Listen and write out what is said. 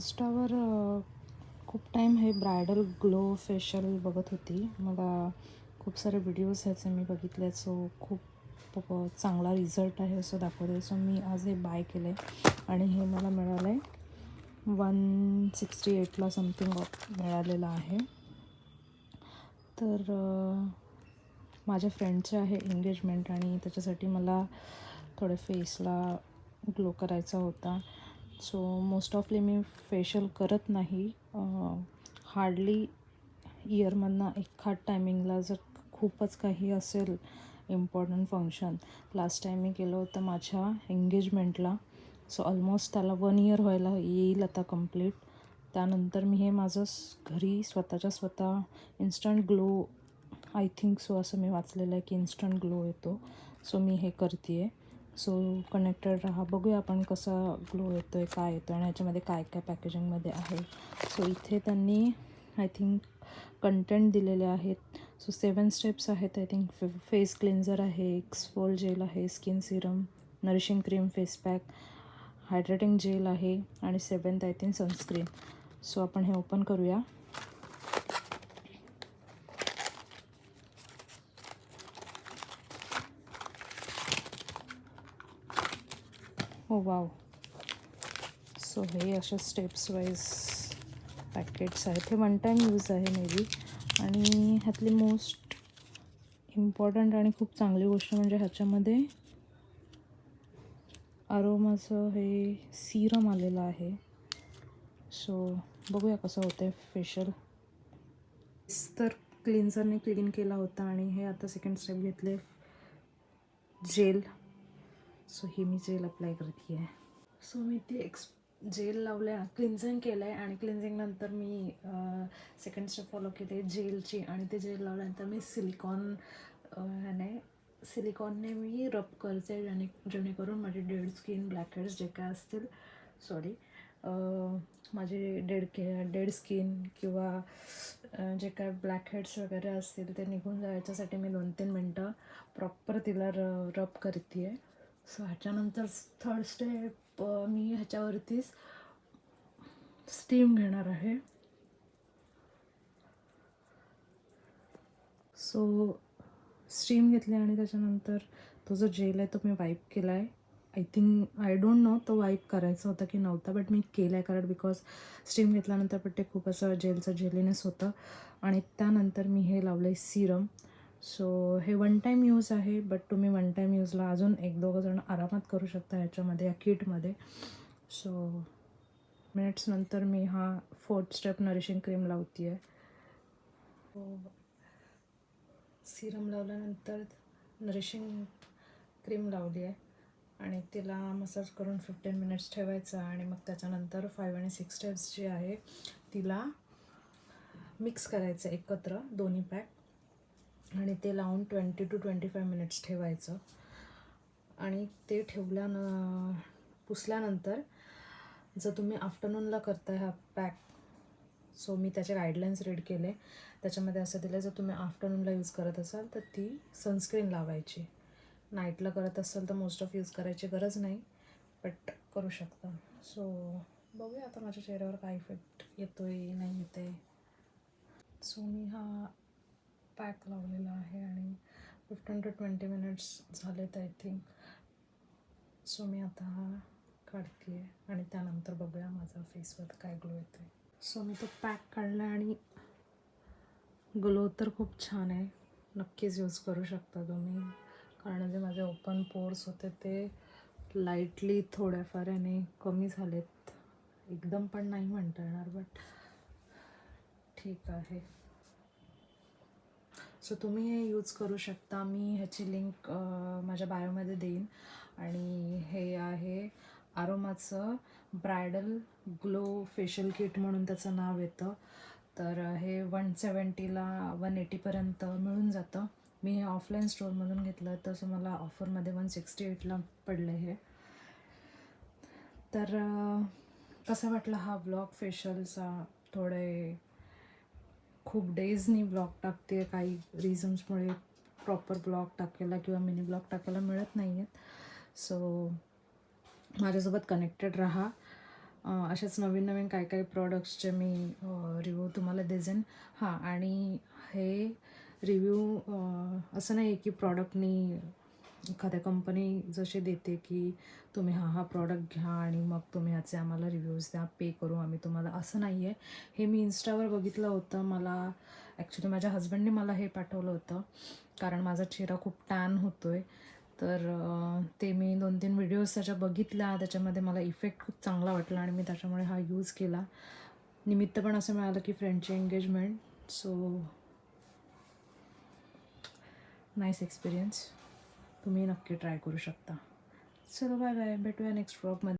इन्स्टावर खूप टाईम हे bridal glow facial बघत होती. मला खूप सारे व्हिडिओज ह्याचे मी बघितले. सो खूप चांगला रिझल्ट आहे असं दाखवते. सो मी आज हे बाय केलं आहे आणि हे मला मिळालं आहे 168ला समथिंग मिळालेलं आहे. तर माझ्या फ्रेंडचे आहे एंगेजमेंट आणि त्याच्यासाठी मला थोडे फेसला ग्लो करायचा होता. सो मोस्ट ऑफली मी फेशियल करत नाही. हार्डली इयरमधनं एखाद टायमिंगला जर खूपच काही असेल इम्पॉर्टंट फंक्शन. लास्ट टाईम मी केलं होतं माझ्या एंगेजमेंटला. सो ऑलमोस्ट त्याला 1 इयर व्हायला येईल आता कंप्लीट. त्यानंतर मी हे माझं घरी स्वतःच्या स्वतः instant glow, I think so असं मी वाचलेलं आहे की इन्स्टंट ग्लो येतो. सो मी हे करते आहे. सो कनेक्टेड राहा, बघूया आपण कसा ग्लो येतो आहे, काय येतो आणि ह्याच्यामध्ये काय काय पॅकेजिंगमध्ये आहे. सो इथे त्यांनी आय थिंक कंटेंट दिलेले आहेत. सो 7 स्टेप्स आहेत आय थिंक. फेस क्लेन्झर आहे, एक्सफोल जेल आहे, skin serum, nourishing cream, face pack, hydrating gel आहे आणि 7th I think sunscreen. So आपण हे ओपन करूया. हो वाव. सो हे अशा स्टेप्स वाईज पॅकेट्स आहेत. हे 1 टाईम यूज आहे मे बी. आणि ह्यातली मोस्ट इम्पॉर्टंट आणि खूप चांगली गोष्ट म्हणजे ह्याच्यामध्ये अरोमाचं हे सिरम आलेलं आहे. सो बघूया कसं होतं आहे फेशियल. तर क्लिन्झरने क्लीन केला होता आणि हे आता सेकंड स्टेप घेतले जेल. सो ही मी जेल अप्लाय करते आहे. सो मी ती जेल लावल्या, क्लिन्झिंग केलं आहे आणि क्लिन्झिंगनंतर मी सेकंड स्टेप फॉलो केली जेलची. आणि ते जेल लावल्यानंतर मी सिलिकॉनने मी रब करते जेणेकरून माझे डेड स्किन, ब्लॅक हेड्स जे काय असतील, माझे डेड स्किन किंवा जे काय ब्लॅक हेड्स वगैरे असतील ते निघून जायच्यासाठी मी 2-3 मिनटं प्रॉपर तिला रब करते आहे. सो ह्याच्यानंतर थर्ड स्टेप मी ह्याच्यावरतीच स्टीम घेणार आहे. सो स्टीम घेतली आणि त्याच्यानंतर तो जो जेल आहे तो मी वाईप केला आहे. आय डोंट नो तो वाईप करायचा होता की नव्हता, बट मी केला आहे कारण बिकॉज स्टीम घेतल्यानंतर पण ते खूप असं जेलीनेस होतं. आणि त्यानंतर मी हे लावलं आहे सिरम. सो हे 1 टाईम यूज आहे, बट तुम्ही 1 टाईम यूजला अजून 1-2 जण आरामात करू शकता ह्याच्यामध्ये, या किटमध्ये. सो मिनिट्स नंतर मी हा 4th स्टेप नरिशिंग क्रीम लावते आहे. सिरम लावल्यानंतर नरिशिंग क्रीम लावली आहे आणि तिला मसाज करून 15 मिनिट्स ठेवायचा. आणि मग त्याच्यानंतर 5 आणि 6 स्टेप्स जी आहे तिला मिक्स करायचं एकत्र दोन्ही पॅक आणि ते लावून 20 to 25 मिनिट्स ठेवायचं. आणि ते पुसल्यानंतर जर तुम्ही आफ्टरनूनला करताय हा पॅक, सो मी त्याचे गाईडलाईन्स रीड केले. त्याच्यामध्ये असं दिलं जर तुम्ही आफ्टरनूनला यूज करत असाल तर ती सनस्क्रीन लावायची. नाईटला करत असाल तर मोस्ट ऑफ यूज करायची गरज नाही, बट करू शकता. सो बघूया आता माझ्या चेहऱ्यावर काय इफेक्ट येतो आहे नाही येत आहे. सो मी हा पॅक लावलेला आहे आणि 15 to 20 मिनिट्स झालेत आय थिंक. सो मी आता हा काढते आहे आणि त्यानंतर बघूया माझा फेसवर काय ग्लो येतो आहे. सो मी तो पॅक काढला आणि ग्लो तर खूप छान आहे. नक्कीच यूज करू शकता तुम्ही, कारण जे माझे ओपन पोर्स होते ते लाईटली थोड्याफार याने कमी झालेत. एकदम पण नाही म्हणता येणार, बट ठीक आहे. सो तुम्ही हे यूज करू शकता. मी ह्याची लिंक माझ्या बायोमध्ये देईन. आणि हे आहे अरोमाचं ब्रायडल ग्लो फेशियल किट म्हणून त्याचं नाव येतं. तर हे 170ला 180पर्यंत मिळून जातं. मी हे ऑफलाईन स्टोअरमधून घेतलं तसं मला ऑफरमध्ये 168ला पडलं हे. तर कसा वाटला हा ब्लॉग फेशियलचा. थोडे खूप डेजनी ब्लॉग टाकते, काही रिझन्समुळे प्रॉपर ब्लॉग टाकायला किंवा मिनी ब्लॉग टाकायला मिळत नाही आहेत. सो माझ्यासोबत कनेक्टेड राहा. अशाच नवीन नवीन काय काय प्रॉडक्ट्सचे मी रिव्ह्यू तुम्हाला देईन. हां, आणि हे रिव्ह्यू असं नाही आहे की प्रॉडक्टनी एखाद्या कंपनी जसे देते की तुम्ही हा प्रॉडक्ट घ्या आणि मग तुम्ही ह्याचे आम्हाला रिव्ह्यूज द्या, पे करू आम्ही तुम्हाला, असं नाही आहे. हे मी इन्स्टावर बघितलं होतं. मला ॲक्च्युली माझ्या हजबंडने मला हे पाठवलं होतं कारण माझा चेहरा खूप टॅन होतो आहे. तर ते मी 2-3 व्हिडिओज त्याच्या बघितल्या. त्याच्यामध्ये मला इफेक्ट खूप चांगला वाटला आणि मी त्याच्यामुळे हा यूज केला. निमित्त पण असं मिळालं की फ्रेंडची एंगेजमेंट. So nice experience. तुम्ही नक्की ट्राय करू शकता. चलो बाय बाय. भेटूया नेक्स्ट व्लॉगमध्ये.